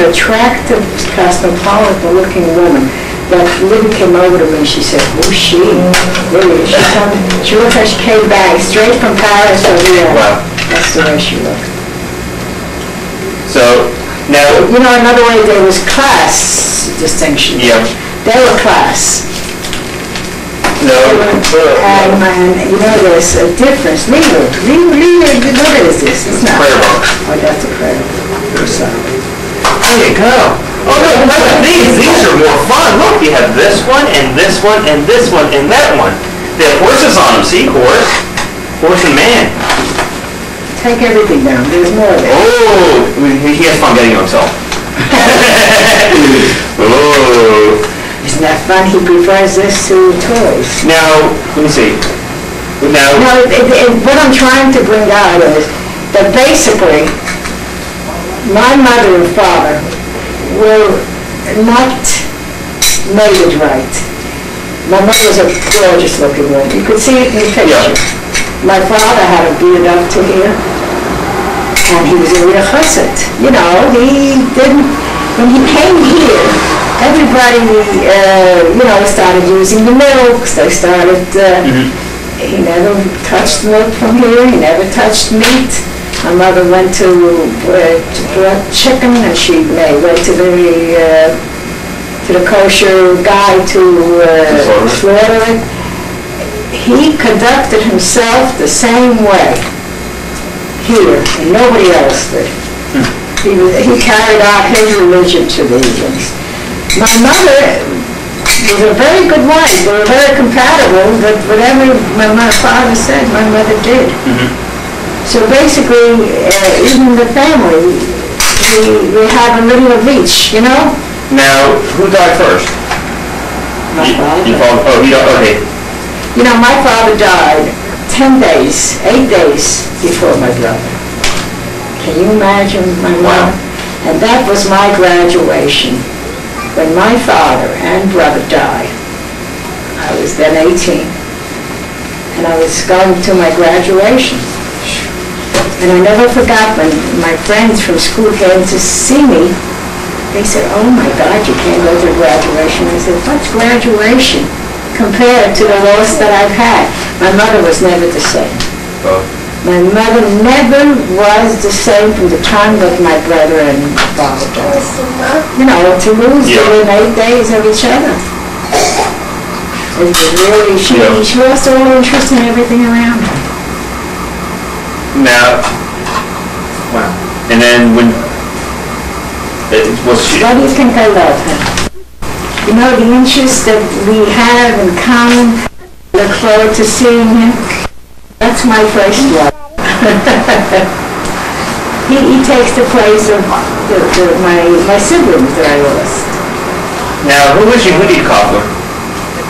Attractive, cosmopolitan-looking woman. That Libby came over to me and she said, "Who's she?" Really, she looked like she came back straight from Paris or here. Wow. That's the way she looked. So now, you know, another way there was class distinction. Yeah. They were class. No. And you know, there's a difference. Read it. What is this? It's not. Prayer book. Oh, that's a prayer book. So. There you go. Oh no, look at these are more fun. Look, you have this one, and this one, and this one, and that one. They have horses on them, see? Horse and man. Take everything down, there's more of it. Oh, he has fun getting to himself. Oh. Isn't that fun? He prefers this to toys. Now, let me see. Now, no, what I'm trying to bring out is that basically, my mother and father were not mated right. My mother was a gorgeous looking woman. You could see it in the picture. Yeah. My father had a beard up to here, and he was a real chassid. You know, he didn't, when he came here, everybody, you know, started using the milks. They started, he never touched milk from here. He never touched meat. My mother went to chicken, and she went to the kosher guy to slaughter it. He conducted himself the same way here, and nobody else did. He carried out his religion to the heathens. My mother was a very good wife. They were very compatible, but whatever my father said, my mother did. So basically, even the family, we have a little of each, you know? Now, who died first? My father. Oh, he died, okay. You know, my father died 8 days before my brother. Can you imagine my mother? Wow. And that was my graduation. When my father and brother died, I was then 18. And I was going to my graduation. And I never forgot when my friends from school came to see me. They said, "Oh my God, you can't go to graduation." I said, "What's graduation compared to the loss that I've had?" My mother was never the same. My mother never was the same from the time that my brother and father died. You know, to lose within 8 days of each other. It was really, she lost all interest in everything around her. Now, wow. And then when was she? Why do you think I love her? You know, the interests that we have in common, I look forward to seeing him. That's my first love. he takes the place of my siblings that I lost. Now, who was Yehudi Kotler?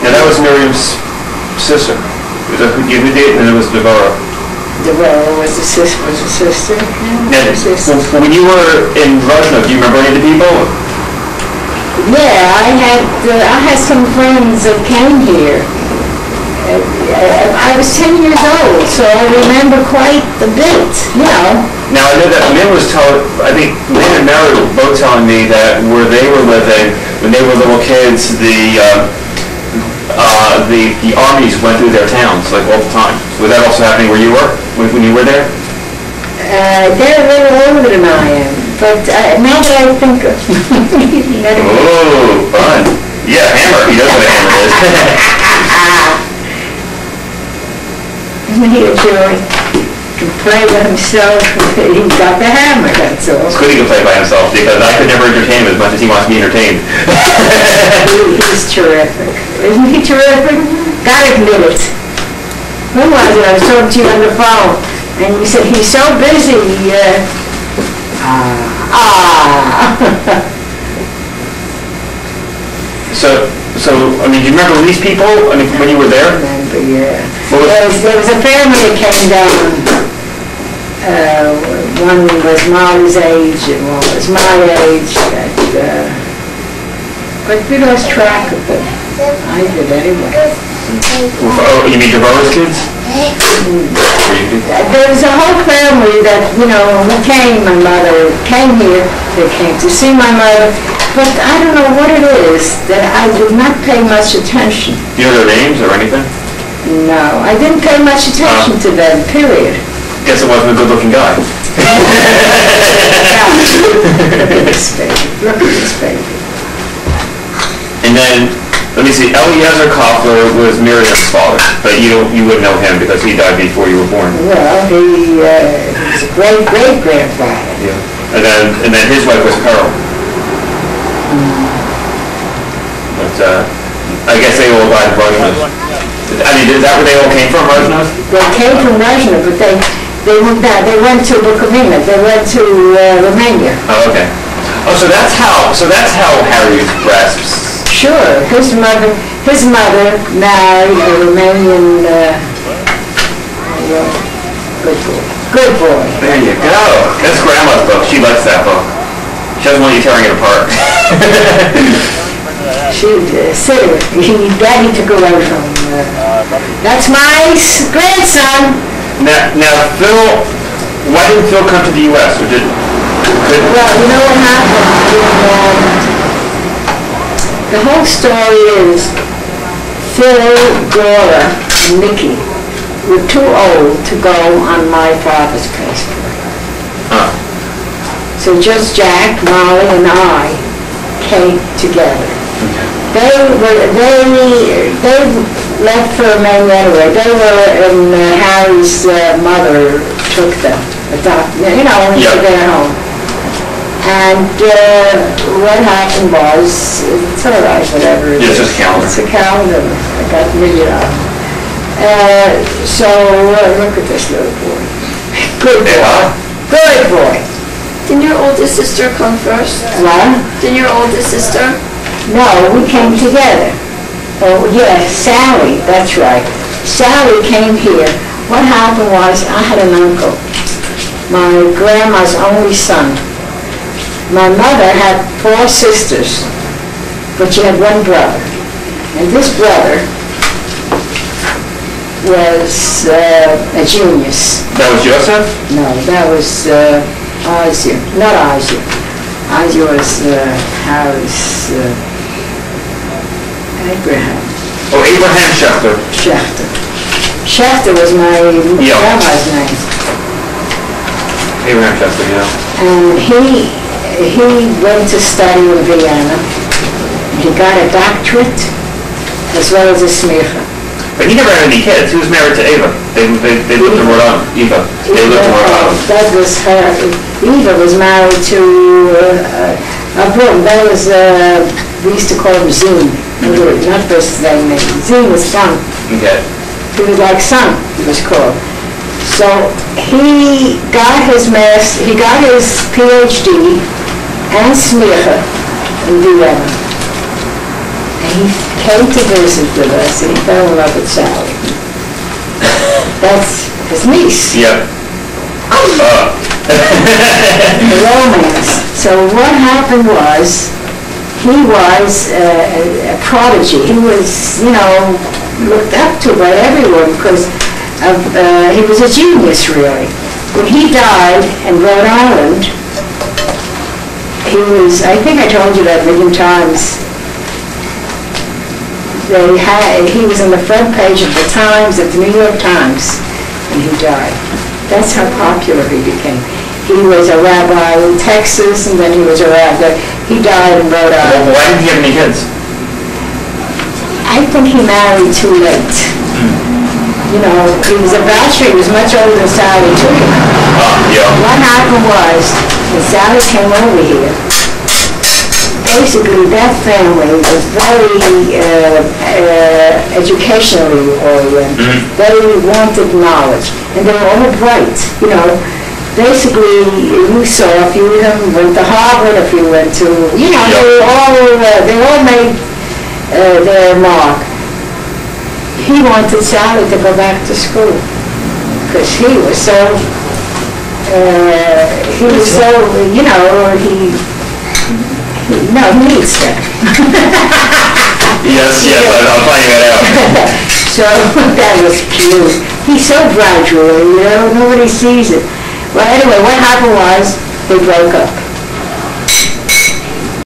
Now, that was Miriam's sister. It was Yehudi, and it was Devorah. Devorah was a sister. Now, when you were in Russia, do you remember any of the people? Yeah, I had some friends that came here. I was 10 years old, so I remember quite a bit, you know. Now, I know that Lynn was I think Lynn and Mary were both telling me that where they were living, when they were little kids, the armies went through their towns, like, all the time. Was that also happening where you were, when you were there? They're a little older than I am, but now that I think of it. Oh, fun. Yeah, hammer. He knows what a hammer is. Isn't he a joy? He can play by himself. He got the hammer, that's all. It's good he can play by himself, because I could never entertain him as much as he wants me entertained. He's terrific. Isn't he terrific? Gotta admit it. When was it? I was talking to you on the phone, and you said, he's so busy. So, I mean, do you remember these people? I mean, when you were there? I remember, yeah. There was a family that came down. One was Molly's age, and one was my age. But we lost track of them. I did anyway. Oh, you mean Deborah's kids? There was a whole family that, you know, when we came, my mother came here. They came to see my mother, but I don't know what it is that I did not pay much attention. Do you know their names or anything? No, I didn't pay much attention to them, period. Guess it wasn't a good-looking guy. Look at this baby. Look at this baby. And then, let me see, Eliezer Koffler was Miriam's father, but you wouldn't know him because he died before you were born. Well, he was a great-great-grandfather. Yeah. And then his wife was Pearl. But I guess they all died of Rajnas. I mean, is that where they all came from, Rajnas? They came from Russia, but they went to Bukovina. They went to Romania. Oh, okay. Oh, so that's how Harry grasps. Sure, his mother married a Romanian. Good boy. There you go. That's Grandma's book. She likes that book. She doesn't want you tearing it apart. She said Daddy took away from. That's my grandson. Now, Phil, why didn't Phil come to the U.S.? Or Well, you know what happened? The whole story is Phil, Dora, and Mickey were too old to go on my father's passport. Huh. So just Jack, Molly, and I came together. They left for Romania anyway. They were, and Harry's mother took them, adopted, when she got home. And what happened was, it's all right, whatever. It's just a calendar. It's a calendar. I got rid of it. So look at this little boy. Good boy. Yeah. Good boy. Didn't your oldest sister come first? What? Didn't your oldest sister? No, we came together. Oh, yeah, Sally, that's right. Sally came here. What happened was, I had an uncle, my grandma's only son. My mother had 4 sisters, but she had one brother. And this brother was a genius. That was Joseph? No, that was Ozzy. Not Ozzy. Ozzy was Harry's Abraham. Oh, Abraham Schechter. Schechter was my grandma's name. Abraham Schechter, yeah. And he went to study in Vienna. He got a doctorate as well as a smicha. But he never had any kids. He was married to Eva. They lived in Rhode Island. Eva. They lived in Rhode Island. That was her. Eva was married to a broom. That was, we used to call him Zine. Not first name. Zine was son. Okay. He was like son, he was called. So he got his PhD and smicha in Vienna. And he came to visit with us, and he fell in love with Sally. That's his niece. Yep. The romance. So what happened was, he was a prodigy. He was, looked up to by everyone because he was a genius, really. When he died in Rhode Island, he was, I think I told you that a million times, he was on the front page of the Times, at the New York Times, and he died. That's how popular he became. He was a rabbi in Texas, and then he was a rabbi. He died in Rhode Island. Well, why didn't he have any kids? I think he married too late. He was a bachelor. He was much older than Sally, too. Yeah. What happened was, when Sally came over here, basically that family was very educationally oriented. They wanted knowledge, and they were all bright. Basically, you saw a few of them went to Harvard, a few went to, they all made their mark. He wanted Sally to go back to school because he needs that. Yes, I'll find that out. So that was cute. He's so bright, really, nobody sees it. Well, anyway, what happened was, they broke up.